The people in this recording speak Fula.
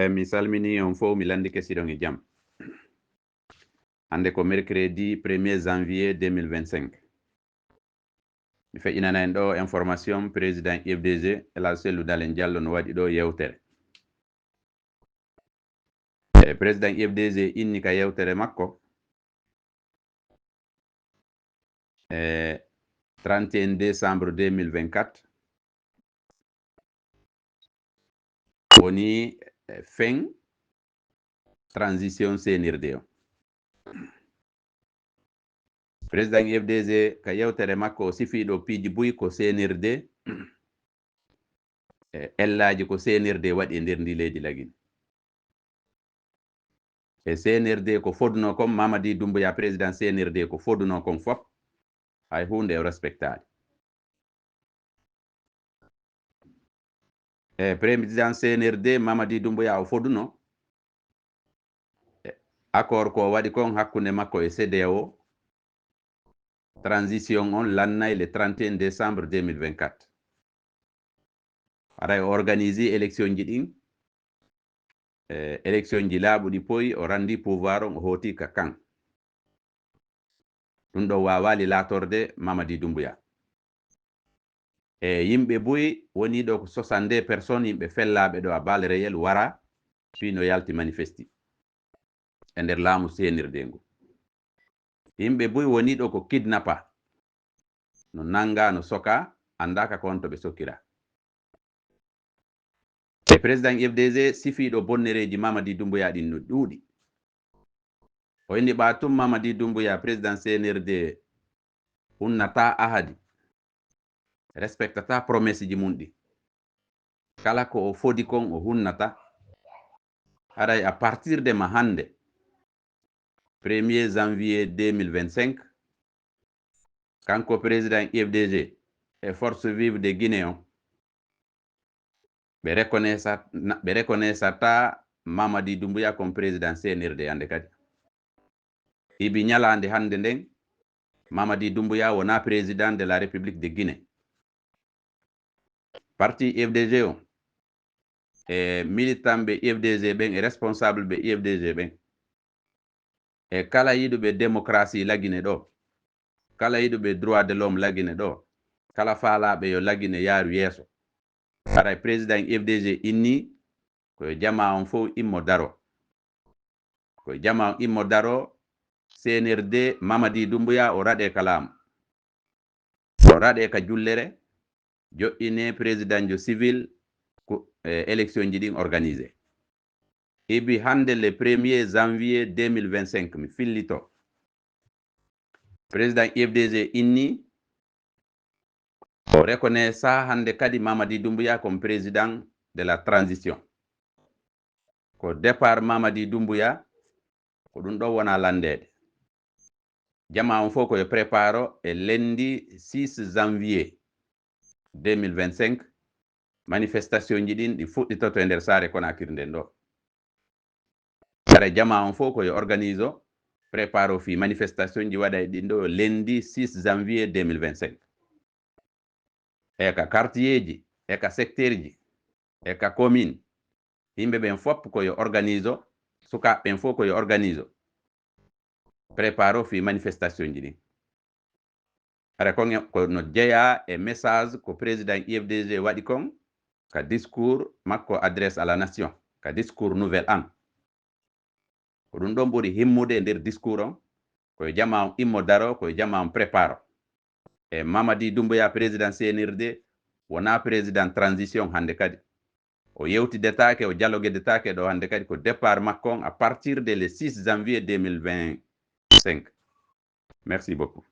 mi salmini on fo mi landi kesiɗon e jam. Hande ko mercredi 1er janvier 2025. Mi feƴƴinana en ɗo information président IFDG Elhadji Cellou Dalein Diallo no waɗi ɗo yewtere. Président IFDG inni ka yewtere makko 31 décembre 2024 woni fin transition senirde o. Président IFDG ka yewtere makko o sifiɗo piiji buy ko senirde ellaji ko senirde waɗi e nder ndi leydi Lagine. E senirde ko foduno kom Mamadi Doumbouya président senirde ko foduno kom fop hay hunde o respectade. Président senirde Mamadi Doumbouya o foduno accord ko waɗi kon hakkunde makko e CEDEAO transition on lannay le 31 décembre 2024. Aray organiser élection ji ɗin élection ji laaɓuɗi poyi o randi pouvoir on o hooti ka kan. Ɗum ɗo wawali latorde Mamadi Doumbouya. Yimɓe buy woni ɗo ko 62 personnes yimɓe fellaɓe ɗo a bal réel wara puis no yalti manifesti e nder laamu senirde ngu. Yimɓe buy woni ɗo ko kidnappa no nanga no soka andaka ko honto ɓe sokkira. E président IFDG sifiɗo bonnereji Mamadi Doumbouya ɗin no ɗuuɗi. O inni ɓatum Mamadi Doumbouya président senirde hunnata ahadi respectata promesse ji mum ɗi. Kala ko o fodi kon o hunnata. Haray a partir de ma hande 1er janvier 2025 kanko président IFDG e force vive de Guinée on ɓe reconnaissata Mamadi Doumbouya comme président senirde hande kadi. Ibi ñalande hande nden Mamadi Doumbouya wona président de la République de Guinée. Parti IFDG on e militant ɓe IFDG ɓen e responsable ɓe IFDG ɓen e kala yiɗuɓe démocratie Lagine ɗo, kala yiɗuɓe droit de l'homme Lagine ɗo, kala faalaɓe yo Lagine yaaru yeeso. Haray président IFDG inni koye jama on fof immo daro. Koye jama on immo daro senirde Mamadi Doumbouya o raɗe ka laamu. O raɗe ka jullere joɗɗine président jo civil élection ji ɗin organisé. Ibi hande le 1er janvier 2025 mi fillito. Président IFDG inni o reconnaissa hande kadi Mamadi Doumbouya comme président de la transition. Ko départ Mamadi Doumbouya ko ɗum ɗo wona landede. Jama on fof koye préparo e lendi 6 janvier 2025 manifestation ji ɗin ɗi fuɗɗitoto e nder saare Conakry nden ɗo. Ara jama on fof koye organise o préparo fi manifestation ji waɗa e ɗin ɗo lendi 6 janvier 2025. Eka quartier ji eka secteur ji eka commune yimɓe ɓen fop koye organise o sukaɓe ɓen fof koye organise o préparo fi manifestation ji ɗin. Ara kon ko no jeeya e message ko président IFDG waɗi kon ka discours makko adresse à la nation ka discours nouvel an. Ko ɗum ɗon ɓuri himmude e nder discours on koye jama on immo daro koye jama on préparo. E Mamadi Doumbouya président senirde wona président transition hande kadi. O yewtidetake o dialoguedetake ɗo hande kadi ko départ makko on à partir de le 6 janvier 2025. Merci beaucoup.